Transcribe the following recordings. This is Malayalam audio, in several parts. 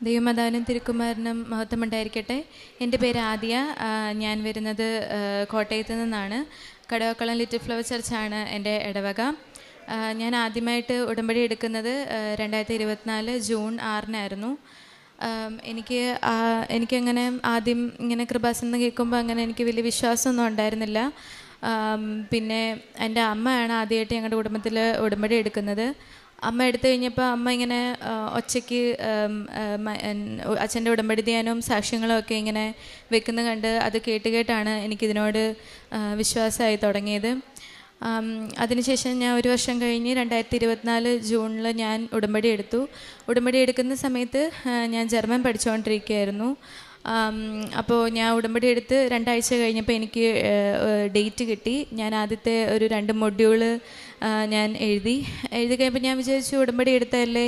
ദൈവമാതാവിനും തിരുക്കുമാരനും മഹത്വമുണ്ടായിരിക്കട്ടെ. എൻ്റെ പേര് ആദിയ. ഞാൻ വരുന്നത് കോട്ടയത്ത് നിന്നാണ്. കടവക്കുളം ലിറ്റിൽ ഫ്ലവർ ചർച്ചാണ് എൻ്റെ ഇടവക. ഞാൻ ആദ്യമായിട്ട് ഉടമ്പടി എടുക്കുന്നത് 2024 ജൂൺ 6-നായിരുന്നു. എനിക്കങ്ങനെ ആദ്യം ഇങ്ങനെ കൃപാസനം കേൾക്കുമ്പോൾ അങ്ങനെ എനിക്ക് വലിയ വിശ്വാസമൊന്നും ഉണ്ടായിരുന്നില്ല. പിന്നെ എൻ്റെ അമ്മയാണ് ആദ്യമായിട്ട് ഞങ്ങളുടെ കുടുംബത്തിൽ ഉടമ്പടി എടുക്കുന്നത്. അമ്മ എടുത്തു കഴിഞ്ഞപ്പോൾ അമ്മ ഇങ്ങനെ ഒച്ചയ്ക്ക് അച്ഛൻ്റെ ഉടമ്പടി ധ്യാനവും സാക്ഷ്യങ്ങളും ഒക്കെ ഇങ്ങനെ വെക്കുന്ന കണ്ട് അത് കേട്ടാണ് എനിക്കിതിനോട് വിശ്വാസമായി തുടങ്ങിയത്. അതിനുശേഷം ഞാൻ ഒരു വർഷം കഴിഞ്ഞ് 2024 ജൂണിൽ ഞാൻ ഉടമ്പടി എടുത്തു. ഉടമ്പടി എടുക്കുന്ന സമയത്ത് ഞാൻ ജർമ്മൻ പഠിച്ചുകൊണ്ടിരിക്കുകയായിരുന്നു. അപ്പോൾ ഞാൻ ഉടമ്പടി എടുത്ത് 2 ആഴ്ച കഴിഞ്ഞപ്പോൾ എനിക്ക് ഡേറ്റ് കിട്ടി. ഞാൻ ആദ്യത്തെ ഒരു 2 മൊഡ്യൂള് ഞാൻ എഴുതി കഴിയുമ്പോൾ ഞാൻ വിചാരിച്ചു ഉടമ്പടി എടുത്തതല്ലേ,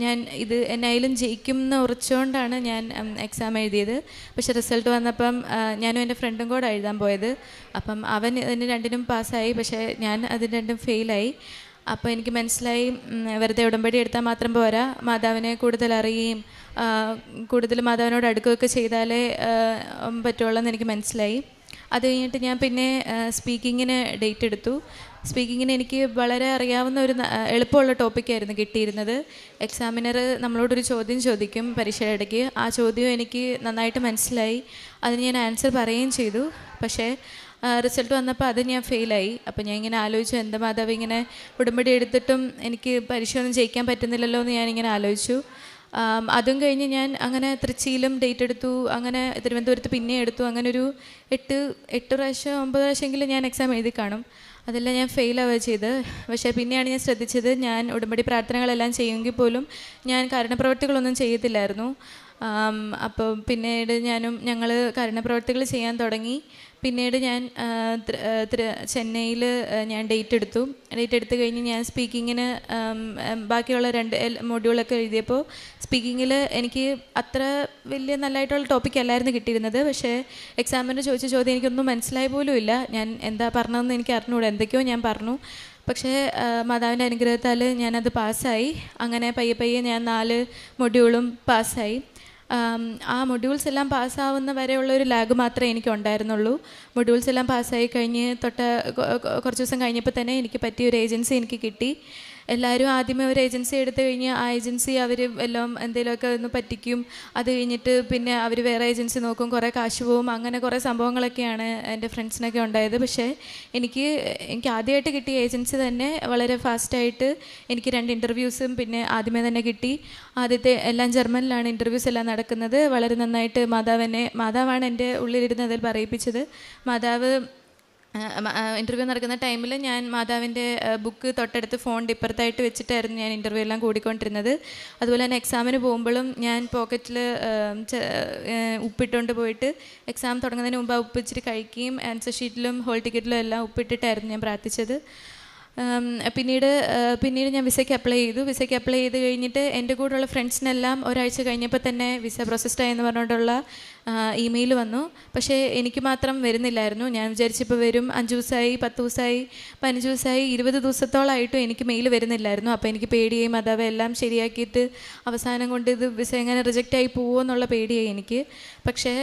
ഞാൻ ഇത് എന്നായാലും ജയിക്കും എന്ന് ഉറച്ചുകൊണ്ടാണ് ഞാൻ എക്സാം എഴുതിയത്. പക്ഷേ റിസൾട്ട് വന്നപ്പം ഞാനും എൻ്റെ ഫ്രണ്ടും കൂടെ എഴുതാൻ പോയത്. അപ്പം അവൻ ഇതിന് 2നും പാസ്സായി, പക്ഷേ ഞാൻ അതിന് 2നും ഫെയിലായി. അപ്പോൾ എനിക്ക് മനസ്സിലായി വെറുതെ ഉടമ്പടി എടുത്താൽ മാത്രം പോരാ, മാതാവിനെ കൂടുതൽ അറിയുകയും കൂടുതൽ മാതാവിനോട് അടുക്കുകയൊക്കെ ചെയ്താലേ പറ്റുള്ളൂ എന്ന് എനിക്ക് മനസ്സിലായി. അത് കഴിഞ്ഞിട്ട് ഞാൻ പിന്നെ സ്പീക്കിങ്ങിന് ഡേറ്റ് എടുത്തു. സ്പീക്കിങ്ങിന് എനിക്ക് വളരെ അറിയാവുന്ന ഒരു എളുപ്പമുള്ള ടോപ്പിക്കായിരുന്നു കിട്ടിയിരുന്നത്. എക്സാമിനർ നമ്മളോടൊരു ചോദ്യം ചോദിക്കും പരീക്ഷയുടെ ഇടയ്ക്ക്. ആ ചോദ്യം എനിക്ക് നന്നായിട്ട് മനസ്സിലായി, അതിന് ഞാൻ ആൻസർ പറയുകയും ചെയ്തു. പക്ഷേ റിസൾട്ട് വന്നപ്പോൾ അത് ഞാൻ ഫെയിലായി. അപ്പോൾ ഞാൻ ഇങ്ങനെ ആലോചിച്ചു, എന്താ മാതാവ് ഇങ്ങനെ ഉടമ്പടി എടുത്തിട്ടും എനിക്ക് പരീക്ഷയൊന്നും ജയിക്കാൻ പറ്റുന്നില്ലല്ലോ എന്ന് ഞാനിങ്ങനെ ആലോചിച്ചു. അതും കഴിഞ്ഞ് ഞാൻ അങ്ങനെ തൃച്ചിയിലും ഡേറ്റ് എടുത്തു, അങ്ങനെ തിരുവനന്തപുരത്ത് പിന്നെ എടുത്തു. അങ്ങനെ ഒരു 8 പ്രാവശ്യം 9 പ്രാവശ്യമെങ്കിലും ഞാൻ എക്സാം എഴുതി കാണും. അതെല്ലാം ഞാൻ ഫെയിലാവുക ചെയ്ത്. പക്ഷേ പിന്നെയാണ് ഞാൻ ശ്രദ്ധിച്ചത്, ഞാൻ ഉടമ്പടി പ്രാർത്ഥനകളെല്ലാം ചെയ്യുമെങ്കിൽ പോലും ഞാൻ കാരുണ്യപ്രവർത്തികളൊന്നും ചെയ്യത്തില്ലായിരുന്നു. അപ്പോൾ പിന്നീട് ഞങ്ങൾ കാരുണ്യപ്രവർത്തികൾ ചെയ്യാൻ തുടങ്ങി. പിന്നീട് ഞാൻ ചെന്നൈയിൽ ഞാൻ ഡേറ്റ് എടുത്ത് കഴിഞ്ഞ് ഞാൻ സ്പീക്കിങ്ങിന് ബാക്കിയുള്ള 2 മൊഡ്യൂളൊക്കെ എഴുതിയപ്പോൾ സ്പീക്കിങ്ങിൽ എനിക്ക് അത്ര വലിയ നല്ലതായിട്ടുള്ള ടോപ്പിക്കല്ലായിരുന്നു കിട്ടിയിരുന്നത്. പക്ഷേ എക്സാമിന് ചോദിച്ച ചോദ്യം എനിക്കൊന്നും മനസ്സിലായി പോലും ഇല്ല. ഞാൻ എന്താ പറഞ്ഞതെന്ന് എനിക്ക് അറിഞ്ഞുകൂടാ, എന്തൊക്കെയോ ഞാൻ പറഞ്ഞു. പക്ഷേ മാതാവിൻ്റെ അനുഗ്രഹത്താൽ ഞാനത് പാസ്സായി. അങ്ങനെ പയ്യെ ഞാൻ 4 മൊഡ്യൂളും പാസ്സായി. ആ മൊഡ്യൂൾസ് എല്ലാം പാസ്സാവുന്ന വരെയുള്ളൊരു ലാഗ് മാത്രമേ എനിക്ക് ഉണ്ടായിരുന്നുള്ളൂ. മൊഡ്യൂൾസ് എല്ലാം പാസ്സായി കഴിഞ്ഞ് കുറച്ച് ദിവസം കഴിഞ്ഞപ്പോൾ തന്നെ എനിക്ക് പറ്റിയൊരു ഏജൻസി എനിക്ക് കിട്ടി. എല്ലാവരും ആദ്യമേ ഒരു ഏജൻസി എടുത്തു കഴിഞ്ഞ് ആ ഏജൻസി അവർ എല്ലാം എന്തെങ്കിലുമൊക്കെ ഒന്ന് പറ്റിക്കും. അത് കഴിഞ്ഞിട്ട് പിന്നെ അവർ വേറെ ഏജൻസി നോക്കും, കുറേ കാശ് പോവും, അങ്ങനെ കുറേ സംഭവങ്ങളൊക്കെയാണ് എൻ്റെ ഫ്രണ്ട്സിനൊക്കെ ഉണ്ടായത്. പക്ഷേ എനിക്ക് ആദ്യമായിട്ട് കിട്ടിയ ഏജൻസി തന്നെ വളരെ ഫാസ്റ്റായിട്ട് എനിക്ക് 2 ഇൻ്റർവ്യൂസും പിന്നെ ആദ്യമേ തന്നെ കിട്ടി. ആദ്യത്തെ എല്ലാം ജർമ്മനിലാണ് ഇൻ്റർവ്യൂസ് എല്ലാം നടക്കുന്നത്. വളരെ നന്നായിട്ട് മാതാവാണ് എൻ്റെ ഉള്ളിലിരുന്ന് അതിൽ പറയിപ്പിച്ചത്. മാതാവ് ഇൻ്റർവ്യൂ നടക്കുന്ന ടൈമിൽ ഞാൻ മാതാവിൻ്റെ ബുക്ക് തൊട്ടടുത്ത് ഫോണിൻ്റെ ഇപ്പുറത്തായിട്ട് വെച്ചിട്ടായിരുന്നു ഞാൻ ഇൻ്റർവ്യൂ എല്ലാം കൂടിക്കൊണ്ടിരുന്നത്. അതുപോലെ തന്നെ എക്സാമിന് പോകുമ്പോഴും ഞാൻ പോക്കറ്റിൽ ഉപ്പിട്ടുകൊണ്ട് പോയിട്ട് എക്സാം തുടങ്ങുന്നതിന് മുമ്പ് ആ ഉപ്പ് ഇച്ചിരി കഴിക്കുകയും ആൻസർ ഷീറ്റിലും ഹോൾ ടിക്കറ്റിലും എല്ലാം ഉപ്പിട്ടിട്ടായിരുന്നു ഞാൻ പ്രാർത്ഥിച്ചത്. പിന്നീട് ഞാൻ വിസയ്ക്ക് അപ്ലൈ ചെയ്ത് കഴിഞ്ഞിട്ട് എൻ്റെ കൂടെയുള്ള ഫ്രണ്ട്സിനെല്ലാം ഒരാഴ്ച കഴിഞ്ഞപ്പോൾ തന്നെ വിസ പ്രോസസ്ഡായി എന്ന് പറഞ്ഞുകൊണ്ടുള്ള ഇമെയിൽ വന്നു. പക്ഷേ എനിക്ക് മാത്രം വരുന്നില്ലായിരുന്നു. ഞാൻ വിചാരിച്ചിപ്പോൾ വരും, 5 ദിവസമായി, 10 ദിവസമായി, 15 ദിവസമായി, 20 ദിവസത്തോളമായിട്ടും എനിക്ക് മെയിൽ വരുന്നില്ലായിരുന്നു. അപ്പോൾ എനിക്ക് പേടിയായി, മാതാവ് എല്ലാം ശരിയാക്കിയിട്ട് അവസാനം കൊണ്ട് ഇത് വിസ എങ്ങനെ റിജക്റ്റായി പോവുമോ എന്നുള്ള പേടിയായി എനിക്ക്. പക്ഷേ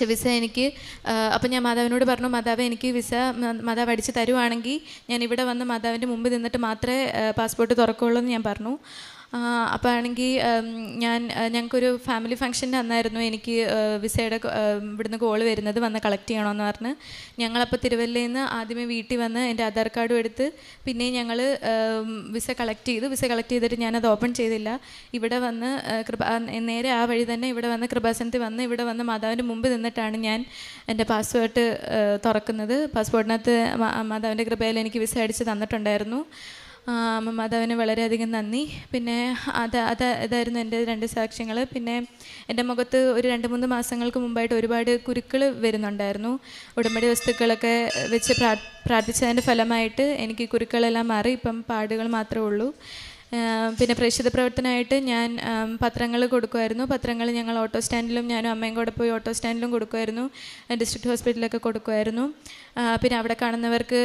വിസ എനിക്ക് അപ്പം ഞാൻ മാതാവിനോട് പറഞ്ഞു, മാതാവ് എനിക്ക് വിസ മാതാവ് അടിച്ച് തരുവാണെങ്കിൽ ഞാൻ ഇവിടെ വന്ന് മാതാവിൻ്റെ മുമ്പ് നിന്നിട്ട് മാത്രമേ പാസ്പോർട്ട് തുറക്കുകയുള്ളൂ എന്ന് ഞാൻ പറഞ്ഞു. അപ്പോൾ ആണെങ്കിൽ ഞങ്ങൾക്കൊരു ഫാമിലി ഫംഗ്ഷൻ്റെ അന്നായിരുന്നു എനിക്ക് വിസയുടെ ഇവിടുന്ന് കോള് വരുന്നത്, വന്ന് കളക്ട് ചെയ്യണമെന്ന് പറഞ്ഞ്. ഞങ്ങളപ്പോൾ തിരുവല്ലയിൽ നിന്ന് ആദ്യമേ വീട്ടിൽ വന്ന് എൻ്റെ ആധാർ കാർഡും എടുത്ത് പിന്നെ ഞങ്ങൾ വിസ കളക്ട് ചെയ്തിട്ട് ഞാനത് ഓപ്പൺ ചെയ്തില്ല. ഇവിടെ വന്ന് നേരെ ആ വഴി തന്നെ ഇവിടെ വന്ന് കൃപാസനത്തിൽ വന്ന് ഇവിടെ വന്ന് മാതാവിൻ്റെ മുമ്പ് നിന്നിട്ടാണ് ഞാൻ എൻ്റെ പാസ്പോർട്ട് തുറക്കുന്നത്. പാസ്പോർട്ടിനകത്ത് മാതാവിൻ്റെ കൃപയിൽ എനിക്ക് വിസ അടിച്ച് തന്നിട്ടുണ്ടായിരുന്നു. മാതാവിന് വളരെയധികം നന്ദി. പിന്നെ ഇതായിരുന്നു എൻ്റെ 2 സാക്ഷ്യങ്ങൾ. പിന്നെ എൻ്റെ മുഖത്ത് ഒരു 2-3 മാസങ്ങൾക്ക് മുമ്പായിട്ട് ഒരുപാട് കുരുക്കൾ വരുന്നുണ്ടായിരുന്നു. ഉടമ്പടി വസ്തുക്കളൊക്കെ വെച്ച് പ്രാർത്ഥിച്ചതിൻ്റെ ഫലമായിട്ട് എനിക്ക് കുരുക്കളെല്ലാം മാറി. ഇപ്പം പാടുകൾ മാത്രമേ ഉള്ളൂ. പിന്നെ പ്രേക്ഷിത പ്രവർത്തനമായിട്ട് ഞാൻ പത്രങ്ങൾ കൊടുക്കുമായിരുന്നു. പത്രങ്ങൾ ഞങ്ങൾ ഓട്ടോ സ്റ്റാൻഡിലും ഞാനും അമ്മയും കൂടെ പോയി ഓട്ടോ സ്റ്റാൻഡിലും കൊടുക്കുമായിരുന്നു, ഡിസ്ട്രിക്ട് ഹോസ്പിറ്റലിലൊക്കെ കൊടുക്കുമായിരുന്നു. പിന്നെ അവിടെ കാണുന്നവർക്ക്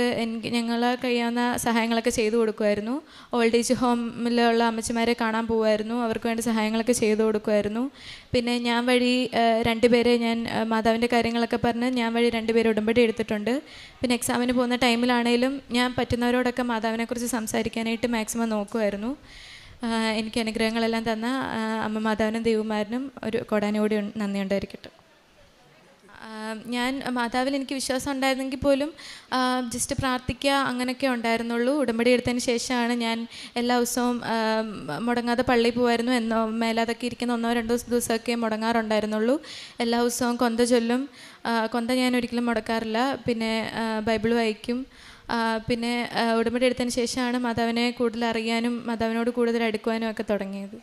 ഞങ്ങൾ കഴിയാവുന്ന സഹായങ്ങളൊക്കെ ചെയ്തു കൊടുക്കുമായിരുന്നു. ഓൾഡ് ഏജ് ഹോമിലുള്ള അമ്മച്ചിമാരെ കാണാൻ പോകുമായിരുന്നു, അവർക്ക് വേണ്ടി സഹായങ്ങളൊക്കെ ചെയ്തു കൊടുക്കുമായിരുന്നു. പിന്നെ ഞാൻ വഴി 2 പേരെ ഞാൻ മാതാവിൻ്റെ കാര്യങ്ങളൊക്കെ പറഞ്ഞ് ഞാൻ വഴി 2 പേരെ ഉടമ്പടി എടുത്തിട്ടുണ്ട്. പിന്നെ എക്സാമിന് പോകുന്ന ടൈമിലാണേലും ഞാൻ പറ്റുന്നവരോടൊക്കെ മാതാവിനെക്കുറിച്ച് സംസാരിക്കാനായിട്ട് മാക്സിമം നോക്കുമായിരുന്നു. എനിക്ക് അനുഗ്രഹങ്ങളെല്ലാം തന്ന അമ്മ മാതാവിനും ദൈവമാരനും ഒരു കോടാനുകൂടി നന്ദി ഉണ്ടായിരിക്കട്ടെ. ഞാൻ മാതാവിൽ എനിക്ക് വിശ്വാസം ഉണ്ടായിരുന്നെങ്കിൽ പോലും ജസ്റ്റ് പ്രാർത്ഥിക്കുക അങ്ങനെയൊക്കെ ഉണ്ടായിരുന്നുള്ളൂ. ഉടമ്പടി എടുത്തതിന് ശേഷമാണ് ഞാൻ എല്ലാ ദിവസവും മുടങ്ങാതെ പള്ളിയിൽ പോകുമായിരുന്നു. മേലാതൊക്കെ ഇരിക്കുന്ന 1-2 ദിവസമൊക്കെ മുടങ്ങാറുണ്ടായിരുന്നുള്ളൂ. എല്ലാ ദിവസവും കൊന്ത ചൊല്ലും. കൊന്ത ഞാൻ ഒരിക്കലും മുടക്കാറില്ല. പിന്നെ ബൈബിൾ വായിക്കും. പിന്നെ ഉടമ്പടി എടുത്തതിന് ശേഷമാണ് മാതാവിനെ കൂടുതൽ അറിയാനും മാതാവിനോട് കൂടുതൽ അടുക്കുവാനും ഒക്കെ തുടങ്ങിയത്.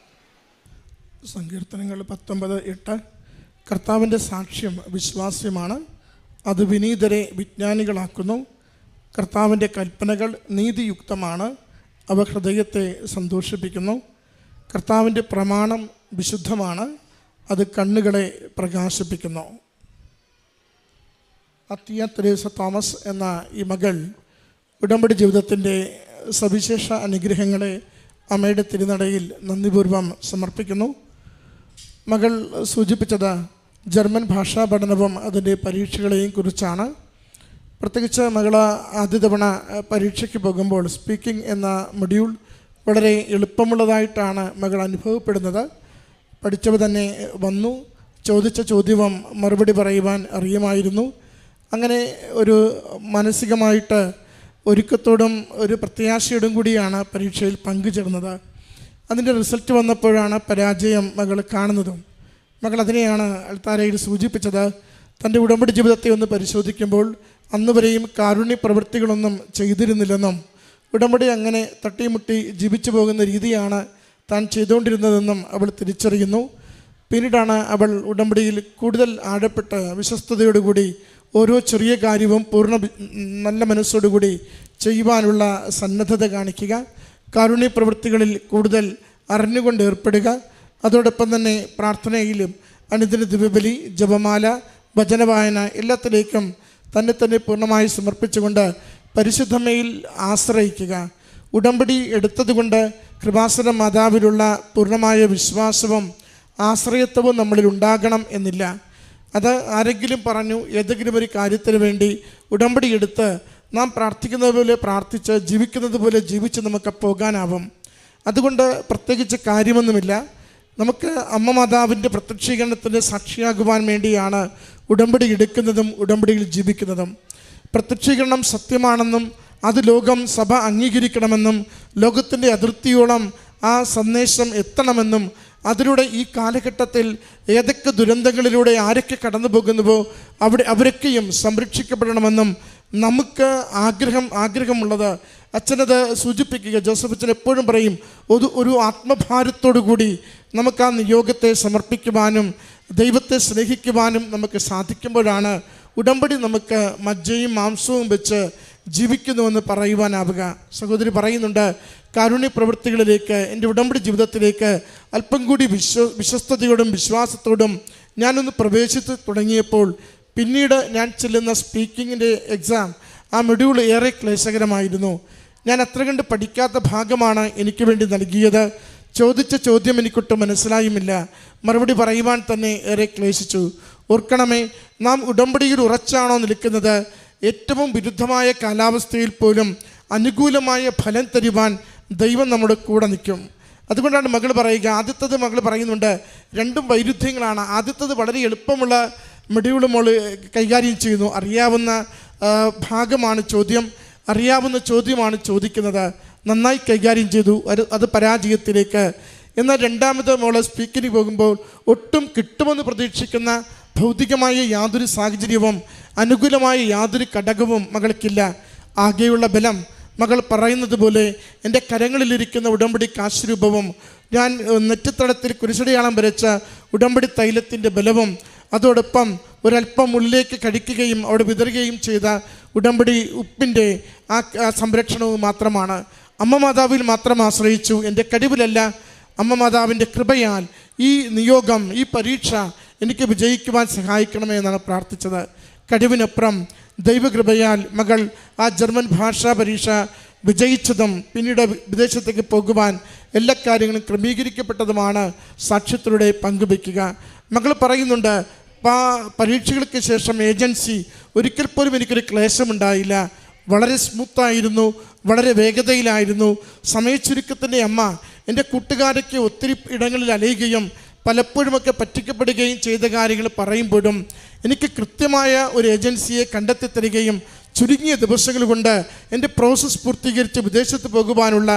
സങ്കീർത്തനങ്ങൾ 19:8 കർത്താവിൻ്റെ സാക്ഷ്യം വിശ്വാസ്യമാണ്, അത് വിനീതരെ വിജ്ഞാനികളാക്കുന്നു. കർത്താവിൻ്റെ കൽപ്പനകൾ നീതിയുക്തമാണ്, അവ ഹൃദയത്തെ സന്തോഷിപ്പിക്കുന്നു. കർത്താവിൻ്റെ പ്രമാണം വിശുദ്ധമാണ്, അത് കണ്ണുകളെ പ്രകാശിപ്പിക്കുന്നു. അത്തിയ തെരേസ തോമസ് എന്ന ഈ മകൾ ഉടമ്പടി ജീവിതത്തിൻ്റെ സവിശേഷ അനുഗ്രഹങ്ങളെ അമ്മയുടെ തിരുനടയിൽ നന്ദിപൂർവ്വം സമർപ്പിക്കുന്നു. മകൾ സൂചിപ്പിച്ചത് ജർമ്മൻ ഭാഷാ പഠനവും അതിൻ്റെ പരീക്ഷകളെയും കുറിച്ചാണ്. പ്രത്യേകിച്ച് മകൾ ആദ്യ തവണ പരീക്ഷയ്ക്ക് പോകുമ്പോൾ സ്പീക്കിംഗ് എന്ന മൊഡ്യൂൾ വളരെ എളുപ്പമുള്ളതായിട്ടാണ് മകൾ അനുഭവപ്പെടുന്നത്. പഠിച്ചവ തന്നെ വന്നു, ചോദിച്ച ചോദ്യവും മറുപടി പറയുവാൻ അറിയുമായിരുന്നു. അങ്ങനെ ഒരു മാനസികമായിട്ട് ഒരുക്കത്തോടും ഒരു പ്രത്യാശയോടും കൂടിയാണ് പരീക്ഷയിൽ പങ്കുചേർന്നത്. അതിൻ്റെ റിസൾട്ട് വന്നപ്പോഴാണ് പരാജയം മകൾ കാണുന്നതും. മകൾ അതിനെയാണ് അൾത്താരയിൽ സൂചിപ്പിച്ചത്. തൻ്റെ ഉടമ്പടി ജീവിതത്തെ ഒന്ന് പരിശോധിക്കുമ്പോൾ അന്ന് വരെയും കാരുണ്യ പ്രവൃത്തികളൊന്നും ചെയ്തിരുന്നില്ലെന്നും ഉടമ്പടി അങ്ങനെ തട്ടിമുട്ടി ജീവിച്ചു പോകുന്ന രീതിയാണ് താൻ ചെയ്തുകൊണ്ടിരുന്നതെന്നും അവൾ തിരിച്ചറിയുന്നു. പിന്നീടാണ് അവൾ ഉടമ്പടിയിൽ കൂടുതൽ ആഴപ്പെട്ട് വിശ്വസ്തയോടുകൂടി ഓരോ ചെറിയ കാര്യവും നല്ല മനസ്സോടുകൂടി ചെയ്യുവാനുള്ള സന്നദ്ധത കാണിക്കുക, കാരുണ്യ പ്രവൃത്തികളിൽ കൂടുതൽ അറിഞ്ഞുകൊണ്ട് ഏർപ്പെടുക. അതോടൊപ്പം തന്നെ പ്രാർത്ഥനയിലും അനുദിന ദിവ്യബലി, ജപമാല, വചനവായന എല്ലാത്തിലേക്കും തന്നെ പൂർണ്ണമായി സമർപ്പിച്ചുകൊണ്ട് പരിശുദ്ധമ്മയിൽ ആശ്രയിക്കുക. ഉടമ്പടി എടുത്തതുകൊണ്ട് കൃപാസന മാതാവിലുള്ള പൂർണ്ണമായ വിശ്വാസവും ആശ്രയത്വവും നമ്മളിൽ ഉണ്ടാകണം എന്നില്ല. അത് ആരെങ്കിലും പറഞ്ഞു ഏതെങ്കിലും ഒരു കാര്യത്തിന് വേണ്ടി ഉടമ്പടി എടുത്ത് നാം പ്രാർത്ഥിക്കുന്നത് പോലെ പ്രാർത്ഥിച്ച് ജീവിക്കുന്നത് പോലെ ജീവിച്ച് നമുക്ക് പോകാനാവും. അതുകൊണ്ട് പ്രത്യേകിച്ച് കാര്യമൊന്നുമില്ല. നമുക്ക് അമ്മ മാതാവിൻ്റെ പ്രത്യക്ഷീകരണത്തിൻ്റെ സാക്ഷിയാകുവാൻ വേണ്ടിയാണ് ഉടമ്പടി എടുക്കുന്നതും ഉടമ്പടിയിൽ ജീവിക്കുന്നതും. പ്രത്യക്ഷീകരണം സത്യമാണെന്നും അത് ലോകം സഭ അംഗീകരിക്കണമെന്നും ലോകത്തിൻ്റെ അതിർത്തിയോളം ആ സന്ദേശം എത്തണമെന്നും അതിലൂടെ ഈ കാലഘട്ടത്തിൽ ഏതൊക്കെ ദുരന്തങ്ങളിലൂടെ ആരൊക്കെ കടന്നു പോകുന്നുവോ അവരൊക്കെയും സംരക്ഷിക്കപ്പെടണമെന്നും നമുക്ക് ആഗ്രഹമുള്ളത് അച്ഛനത് സൂചിപ്പിക്കുക. ജോസഫ് അച്ഛൻ എപ്പോഴും പറയും, ഒരു ആത്മഭാരത്തോടു കൂടി നമുക്ക് ആ നിയോഗത്തെ സമർപ്പിക്കുവാനും ദൈവത്തെ സ്നേഹിക്കുവാനും നമുക്ക് സാധിക്കുമ്പോഴാണ് ഉടമ്പടി നമുക്ക് മജ്ജയും മാംസവും വെച്ച് ജീവിക്കുന്നുവെന്ന് പറയുവാനാവുക. സഹോദരി പറയുന്നുണ്ട്, കാരുണ്യ പ്രവൃത്തികളിലേക്ക്, എൻ്റെ ഉടമ്പടി ജീവിതത്തിലേക്ക് അല്പം കൂടി വിശ്വസ്തയോടും വിശ്വാസത്തോടും ഞാനൊന്ന് പ്രവേശിച്ച് തുടങ്ങിയപ്പോൾ പിന്നീട് ഞാൻ ചെല്ലുന്ന സ്പീക്കിങ്ങിൻ്റെ എക്സാം, ആ മൊഡ്യൂൾ ഏറെ ക്ലേശകരമായിരുന്നു. ഞാൻ അത്ര കണ്ട് പഠിക്കാത്ത ഭാഗമാണ് എനിക്ക് വേണ്ടി നൽകിയത്. ചോദിച്ച ചോദ്യം എനിക്കൊട്ടും മനസ്സിലായുമില്ല. മറുപടി പറയുവാൻ തന്നെ ഏറെ ക്ലേശിച്ചു. ഓർക്കണമേ, നാം ഉടമ്പടിയിൽ ഉറച്ചാണോ നിൽക്കുന്നത്? ഏറ്റവും വിരുദ്ധമായ കാലാവസ്ഥയിൽ പോലും അനുകൂലമായ ഫലം തരുവാൻ ദൈവം നമ്മുടെ കൂടെ നിൽക്കും. അതുകൊണ്ടാണ് മകൾ പറയുക, ആദ്യത്തത് മകൾ പറയുന്നുണ്ട്, രണ്ടും വൈരുദ്ധ്യങ്ങളാണ്. ആദ്യത്തത് വളരെ എളുപ്പമുള്ള മൊഡ്യൂൾ മോള് കൈകാര്യം ചെയ്യുന്നു. അറിയാവുന്ന ഭാഗമാണ് ചോദ്യം, അറിയാവുന്ന ചോദ്യമാണ് ചോദിക്കുന്നത്, നന്നായി കൈകാര്യം ചെയ്തു. അത് പരാജയത്തിലേക്ക്. എന്നാൽ രണ്ടാമത് മോള് സ്പീക്കിന് പോകുമ്പോൾ ഒട്ടും കിട്ടുമെന്ന് പ്രതീക്ഷിക്കുന്ന ഭൗതികമായ യാതൊരു സാഹചര്യവും അനുകൂലമായ യാതൊരു ഘടകവും മകൾക്കില്ല. ആകെയുള്ള ബലം മകൾ പറയുന്നത് പോലെ എൻ്റെ കരങ്ങളിലിരിക്കുന്ന ഉടമ്പടി കാശുരൂപവും ഞാൻ നെറ്റിത്തടത്തിൽ കുരിശടയാളം വരച്ച ഉടമ്പടി തൈലത്തിൻ്റെ ബലവും അതോടൊപ്പം ഒരല്പം ഉള്ളിലേക്ക് കഴിക്കുകയും അവിടെ വിതറുകയും ചെയ്ത ഉടമ്പടി ഉപ്പിൻ്റെ ആ സംരക്ഷണവും മാത്രമാണ്. അമ്മ മാതാവിൽ മാത്രം ആശ്രയിച്ചു. എൻ്റെ കഴിവിലല്ല, അമ്മ മാതാവിൻ്റെ കൃപയാൽ ഈ നിയോഗം, ഈ പരീക്ഷ എനിക്ക് വിജയിക്കുവാൻ സഹായിക്കണമേ എന്നാണ് പ്രാർത്ഥിച്ചത്. കഴിവിനപ്പുറം ദൈവകൃപയാൽ മകൾ ആ ജർമ്മൻ ഭാഷാ പരീക്ഷ വിജയിച്ചതും പിന്നീട് വിദേശത്തേക്ക് പോകുവാൻ എല്ലാ കാര്യങ്ങളും ക്രമീകരിക്കപ്പെട്ടതുമാണ് സാക്ഷ്യത്തിലൂടെ പങ്കുവയ്ക്കുക. മകൾ പറയുന്നുണ്ട്, പരീക്ഷകൾക്ക് ശേഷം ഏജൻസി ഒരിക്കൽ പോലും എനിക്കൊരു ക്ലേശമുണ്ടായില്ല. വളരെ സ്മൂത്തായിരുന്നു, വളരെ വേഗതയിലായിരുന്നു. സമയച്ചുരുക്കത്തിൻ്റെ അമ്മ എൻ്റെ കൂട്ടുകാരൊക്കെ ഒത്തിരി ഇടങ്ങളിൽ അലയുകയും പലപ്പോഴുമൊക്കെ പറ്റിക്കപ്പെടുകയും ചെയ്ത കാര്യങ്ങൾ പറയുമ്പോഴും എനിക്ക് കൃത്യമായ ഒരു ഏജൻസിയെ കണ്ടെത്തി തരികയും ചുരുങ്ങിയ ദിവസങ്ങൾ കൊണ്ട് എൻ്റെ പ്രോസസ്സ് പൂർത്തീകരിച്ച് വിദേശത്ത് പോകുവാനുള്ള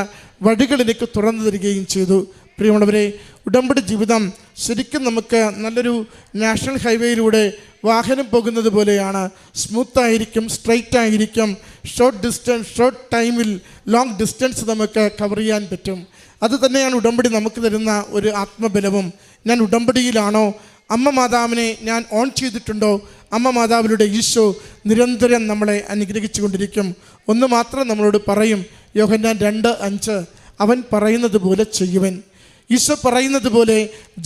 വഴികൾ എനിക്ക് തുറന്നു തരികയും ചെയ്തു. പ്രിയമുള്ളവരെ, ഉടമ്പടി ജീവിതം ശരിക്കും നമുക്ക് നല്ലൊരു നാഷണൽ ഹൈവേയിലൂടെ വാഹനം പോകുന്നത് പോലെയാണ്. സ്മൂത്തായിരിക്കും, സ്ട്രെയിറ്റ് ആയിരിക്കും. ഷോർട്ട് ടൈമിൽ ലോങ് ഡിസ്റ്റൻസ് നമുക്ക് കവർ ചെയ്യാൻ പറ്റും. അത് തന്നെയാണ് ഉടമ്പടി നമുക്ക് തരുന്ന ഒരു ആത്മബലവും. ഞാൻ ഉടമ്പടിയിലാണോ? അമ്മ മാതാവിനെ ഞാൻ ഓൺ ചെയ്തിട്ടുണ്ടോ? അമ്മ മാതാവിലൂടെ ഈശോ നിരന്തരം നമ്മളെ അനുഗ്രഹിച്ചു കൊണ്ടിരിക്കും. ഒന്ന് മാത്രം നമ്മളോട് പറയും, യോഹന്നാൻ 2:5, അവൻ പറയുന്നത് പോലെ ചെയ്യുവൻ. ഈശോ പറയുന്നത് പോലെ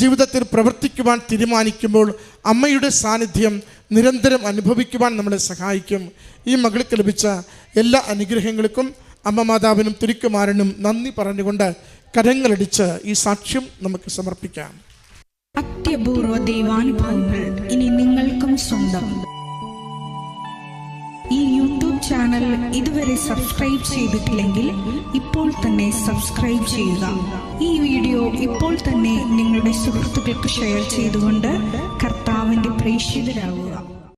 ജീവിതത്തിൽ പ്രവർത്തിക്കുവാൻ തീരുമാനിക്കുമ്പോൾ അമ്മയുടെ സാന്നിധ്യം നിരന്തരം അനുഭവിക്കുവാൻ നമ്മളെ സഹായിക്കും. ഈ മകൾക്ക് ലഭിച്ച എല്ലാ അനുഗ്രഹങ്ങൾക്കും അമ്മ മാതാവിനും തിരുക്കുമാരനും നന്ദി പറഞ്ഞുകൊണ്ട് കരങ്ങളടിച്ച് ഈ സാക്ഷ്യം നമുക്ക് സമർപ്പിക്കാം. അത്യപൂർവ ദൈവാനുഭവങ്ങൾ ഇനി നിങ്ങൾക്കും സ്വന്തം. ഈ യൂട്യൂബ് ചാനൽ ഇതുവരെ സബ്സ്ക്രൈബ് ചെയ്തിട്ടില്ലെങ്കിൽ ഇപ്പോൾ തന്നെ സബ്സ്ക്രൈബ് ചെയ്യുക. ഈ വീഡിയോ ഇപ്പോൾ തന്നെ നിങ്ങളുടെ സുഹൃത്തുക്കൾക്ക് ഷെയർ ചെയ്തുകൊണ്ട് കർത്താവിൻ്റെ പ്രേക്ഷിതരാകുക.